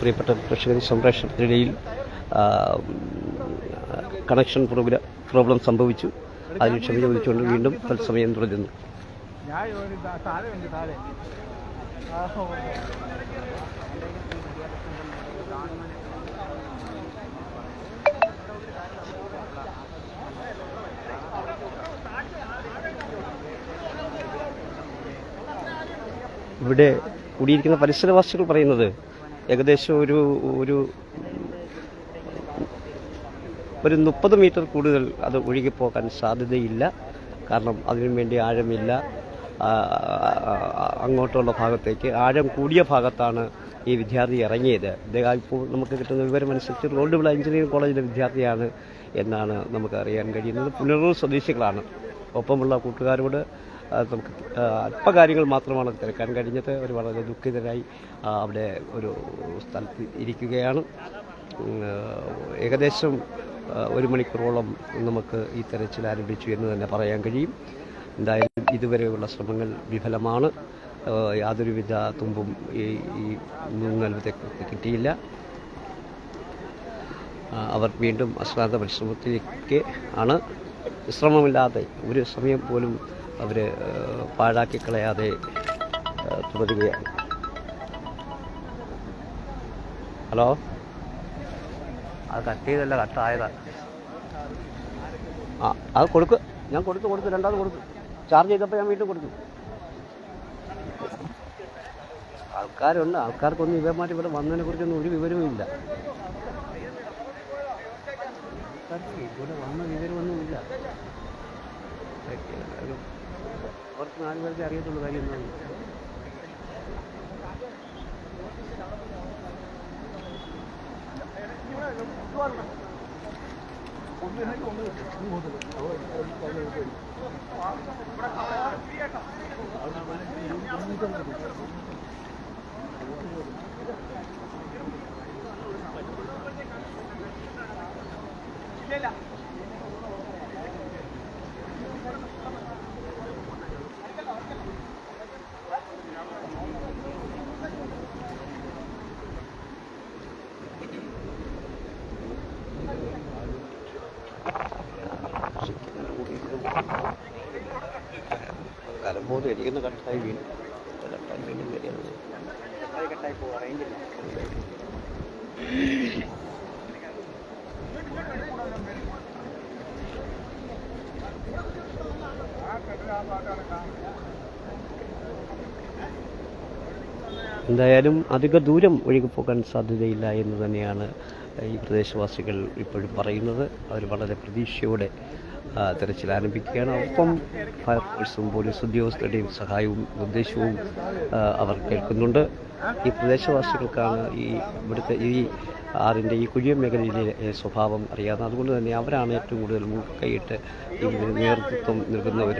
പ്രിയപ്പെട്ട പ്രേക്ഷകർ, സംപ്രേഷണത്തിനിടയിൽ connection problem സംഭവിച്ചു. അതിന് ക്ഷമ ചോദിച്ചുകൊണ്ട് വീണ്ടും തത്സമയം തുടരുന്നു. ഇവിടെ കൂടിയിരിക്കുന്ന പരിസരവാസികൾ പറയുന്നത് ഏകദേശം ഒരു 30 മീറ്റർ കൂടുതൽ അത് ഒഴുകിപ്പോകാൻ സാധ്യതയില്ല. കാരണം അതിനു വേണ്ടി ആഴമില്ല. അങ്ങോട്ടുള്ള ഭാഗത്തേക്ക് ആഴം കൂടിയ ഭാഗത്താണ് ഈ വിദ്യാർത്ഥി ഇറങ്ങിയത്. ഇപ്പോൾ നമുക്ക് കിട്ടുന്ന വിവരമനുസരിച്ച് റോഡുവിള എഞ്ചിനീയറിംഗ് കോളേജിലെ വിദ്യാർത്ഥിയാണ് എന്നാണ് നമുക്ക് അറിയാൻ കഴിയുന്നത്. പുനലൂർ സ്വദേശികളാണ്. ഒപ്പമുള്ള കൂട്ടുകാരോട് നമുക്ക് അല്പകാര്യങ്ങൾ മാത്രമാണ് തിരക്കാൻ കഴിഞ്ഞത്. അവർ വളരെ ദുഃഖിതരായി അവിടെ ഒരു സ്ഥലത്ത് ഇരിക്കുകയാണ്. ഏകദേശം 1 മണിക്കൂറോളം നമുക്ക് ഈ തെരച്ചിൽ ആരംഭിച്ചു എന്ന് തന്നെ പറയാൻ കഴിയും. എന്തായാലും ഇതുവരെയുള്ള ശ്രമങ്ങൾ വിഫലമാണ്. യാതൊരുവിധ തുമ്പും ഈ മുങ്ങൽ കിട്ടിയില്ല. അവർ വീണ്ടും അശ്രാന്ത പരിശ്രമത്തിലേക്ക് ആണ്. വിശ്രമമില്ലാതെ ഒരു സമയം പോലും അവർ പാഴാക്കി കളയാതെ തുടരുകയാണ്. ഹലോ, അത് കട്ട് ചെയ്തല്ല, കട്ടായതാണ്. അത് കൊടുക്ക്, ഞാൻ കൊടുത്തു രണ്ടാമത് കൊടുത്തു. ചാർജ് ചെയ്തപ്പോൾ ഞാൻ വീണ്ടും കൊടുത്തു. ആൾക്കാരുണ്ട്, ആൾക്കാർക്കൊന്നും ഇവന്മാർ ഇവിടെ വന്നതിനെ കുറിച്ചൊന്നും ഒരു വിവരവും ഇല്ല. ഇവിടെ വന്ന വിവരമൊന്നുമില്ല. അവർക്ക് 4 പേർക്ക് അറിയത്തുള്ളൂ കാര്യം എന്താണ്. കലമ്പോത് എരിക്കുന്ന കട്ടായി വീണ്ടും വരികയാണ്. എന്തായാലും അധിക ദൂരം ഒഴുകിപ്പോകാൻ സാധ്യതയില്ല എന്ന് തന്നെയാണ് ഈ പ്രദേശവാസികൾ ഇപ്പോഴും പറയുന്നത്. അവർ വളരെ പ്രതീക്ഷയോടെ തെരച്ചിൽ ആരംഭിക്കുകയാണ്. ഒപ്പം ഫയർഫോഴ്സും പോലീസ് ഉദ്യോഗസ്ഥരുടെയും സഹായവും നിർദ്ദേശവും അവർ കേൾക്കുന്നുണ്ട്. ഈ പ്രദേശവാസികൾക്കാണ് ഇവിടുത്തെ ഈ ആറിൻ്റെ ഈ കുഴിയം മേഖലയിലെ സ്വഭാവം അറിയാവുന്നത്. അതുകൊണ്ട് തന്നെ അവരാണ് ഏറ്റവും കൂടുതൽ മുൻകൈയിട്ട് ഇതിന് നേതൃത്വം നൽകുന്നവർ.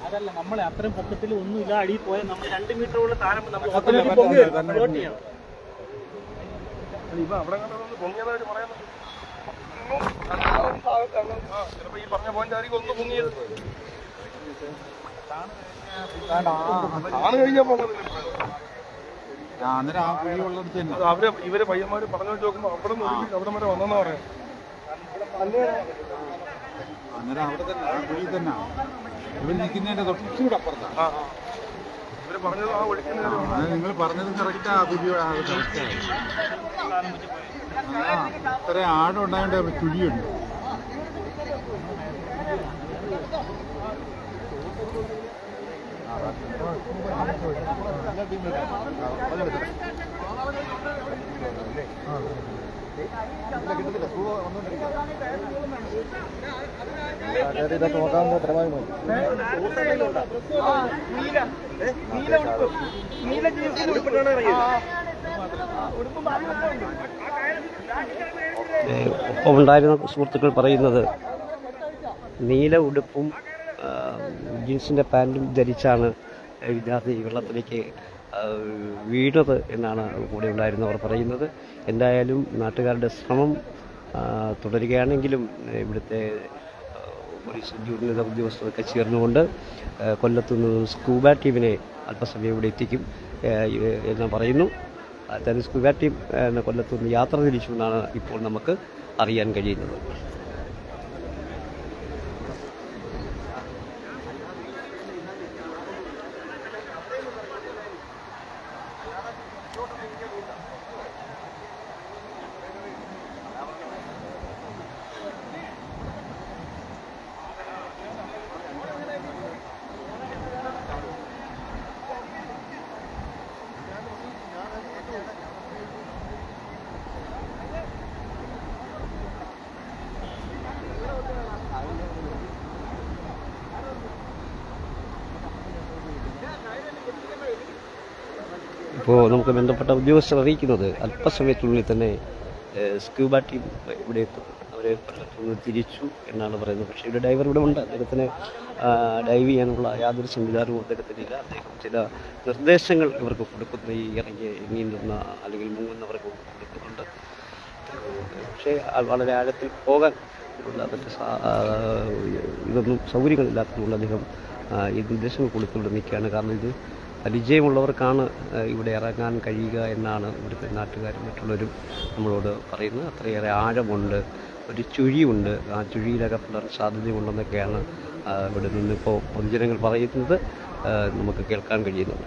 അതല്ല, നമ്മളെ അത്രയും പൊക്കത്തിൽ ഒന്നുമില്ല, അടിയിൽ പോയാൽ നമ്മൾ 2 മീറ്ററോളം താരം നമ്മൾ ഇപ്പൊ അവിടെ പൊങ്ങിയതായിട്ട് പറയുന്നത് ചിലപ്പോ ഈ പറഞ്ഞ പോയിന്റ് ആയിരിക്കും ഒന്ന് പൊങ്ങിയത്. ആണ് കഴിഞ്ഞപ്പോ അവര് ഇവര് പയ്യന്മാര് പറഞ്ഞു വെച്ച് നോക്കുമ്പോ അവിടെ നിന്ന് ഒതുക്കി അവിടെ വരെ വന്നെന്നാ പറയാം. അന്നേരം അവിടെ തന്നെ ആ കുഴി തന്നെ ഇവർ നിൽക്കുന്നതിന്റെ തൊട്ടുകൂടെ അപ്പുറത്താണ്. ഇവര് പറഞ്ഞത് ആ ഒഴിക്കുന്ന നിങ്ങൾ പറഞ്ഞത് കറക്റ്റാ. ആ കുഴി കറക്റ്റാണ്. ഇത്ര ആഴം ഉണ്ടായതുകൊണ്ട് കുഴിയുണ്ട്. ഇതൊക്കെ നോക്കാവുന്ന പരമായി ഒപ്പം ഉണ്ടായിരുന്ന സുഹൃത്തുക്കൾ പറയുന്നത് നീല ഉടുപ്പും ജീൻസിൻ്റെ പാൻറ്റും ധരിച്ചാണ് വിദ്യാർത്ഥി വെള്ളത്തിലേക്ക് വീണത് എന്നാണ് കൂടെ ഉണ്ടായിരുന്നവർ പറയുന്നത്. എന്തായാലും നാട്ടുകാരുടെ ശ്രമം തുടരുകയാണെങ്കിലും ഇവിടുത്തെ പോലീസ് ഉന്നത ഉദ്യോഗസ്ഥരൊക്കെ ചേർന്നുകൊണ്ട് കൊല്ലത്തുനിന്ന് സ്കൂബ ടീമിനെ അല്പസമയം ഇവിടെ എത്തിക്കും എന്ന് പറയുന്നു. അതായത് സ്കൂബ ടീം കൊല്ലത്തുനിന്ന് യാത്ര തിരിച്ചു എന്നാണ് ഇപ്പോൾ നമുക്ക് അറിയാൻ കഴിയുന്നത്. ഇപ്പോൾ നമുക്ക് ബന്ധപ്പെട്ട ഉദ്യോഗസ്ഥർ അറിയിക്കുന്നത് അല്പസമയത്തിനുള്ളിൽ തന്നെ സ്കൂബ ടീം ഇവിടെ എത്തും. അവരെ കൊല്ലത്തുനിന്ന് തിരിച്ചു എന്നാണ് പറയുന്നത്. പക്ഷേ ഇവിടെ ഡൈവർ ഇവിടെ ഉണ്ട്. അദ്ദേഹത്തിന് ഡൈവ് ചെയ്യാനുള്ള യാതൊരു സംവിധാനവും അദ്ദേഹത്തിനില്ല. അദ്ദേഹം ചില നിർദ്ദേശങ്ങൾ ഇവർക്ക് കൊടുക്കുന്ന ഈ ഇറങ്ങി നീന്തുന്ന അല്ലെങ്കിൽ മുങ്ങുന്നവർക്ക് കൊടുക്കുന്നുണ്ട്. പക്ഷേ വളരെ ആഴത്തിൽ പോകാൻ ഉള്ള മറ്റ് ഇതൊന്നും സൗകര്യങ്ങളില്ലാത്തതുകൊണ്ട് അദ്ദേഹം ഈ നിർദ്ദേശങ്ങൾ കൊടുത്തുകൊണ്ട് നിൽക്കുകയാണ്. കാരണം ഇത് പരിചയമുള്ളവർക്കാണ് ഇവിടെ ഇറങ്ങാൻ കഴിയുക എന്നാണ് ഇവിടുത്തെ നാട്ടുകാരും മറ്റുള്ളവരും നമ്മളോട് പറയുന്നത്. അത്രയേറെ ആഴമുണ്ട്, ഒരു ചുഴിയുണ്ട്, ആ ചുഴിയിലകപ്പെടാൻ സാധ്യതയുണ്ടെന്നൊക്കെയാണ് ഇവിടെ നിന്നിപ്പോൾ പൊതുജനങ്ങൾ പറയുന്നത്, നമുക്ക് കേൾക്കാൻ കഴിയുന്നത്.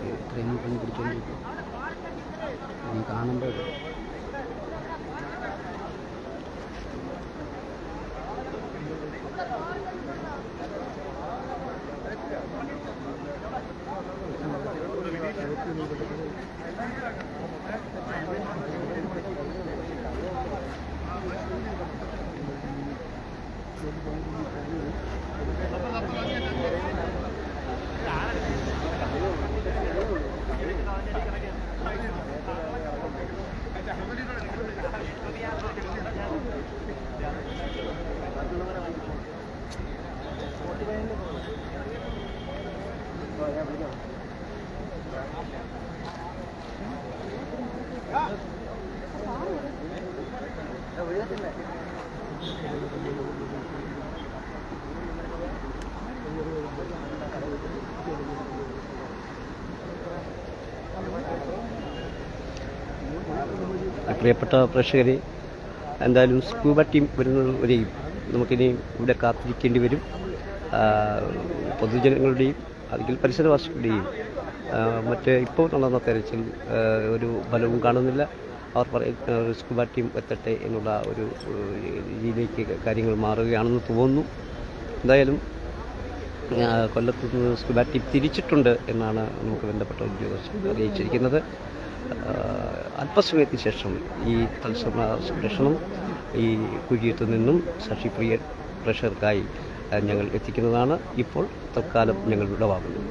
ഇത്രയും പിടിച്ചോണ്ടിരിക്കും കാണുമ്പോൾ പ്രിയപ്പെട്ട പ്രേക്ഷകരെ, എന്തായാലും സ്കൂബ ടീം വരുന്നവരെയും നമുക്കിനി ഇവിടെ കാത്തിരിക്കേണ്ടി വരും. പൊതുജനങ്ങളുടെയും അല്ലെങ്കിൽ പരിസരവാസികളുടെയും മറ്റ് ഇപ്പോൾ നടന്ന തെരച്ചിൽ ഒരു ഫലവും കാണുന്നില്ല. അവർ സ്കൂബ ടീം എത്തട്ടെ എന്നുള്ള ഒരു രീതിയിലേക്ക് കാര്യങ്ങൾ മാറുകയാണെന്ന് തോന്നുന്നു. എന്തായാലും കൊല്ലത്ത് നിന്ന് സ്കൂബ ടീം തിരിച്ചിട്ടുണ്ട് എന്നാണ് നമുക്ക് ബന്ധപ്പെട്ട ഉദ്യോഗസ്ഥർ അറിയിച്ചിരിക്കുന്നത്. അല്പസമയത്തിന് ശേഷം ഈ തത്സമയ സംരക്ഷണം ഈ കുഴിയത്ത് നിന്നും സാക്ഷിപ്രിയ പ്രേക്ഷകർക്കായി ഞങ്ങൾ എത്തിക്കുന്നതാണ്. ഇപ്പോൾ തൽക്കാലം ഞങ്ങൾ വിടവാങ്ങുന്നു.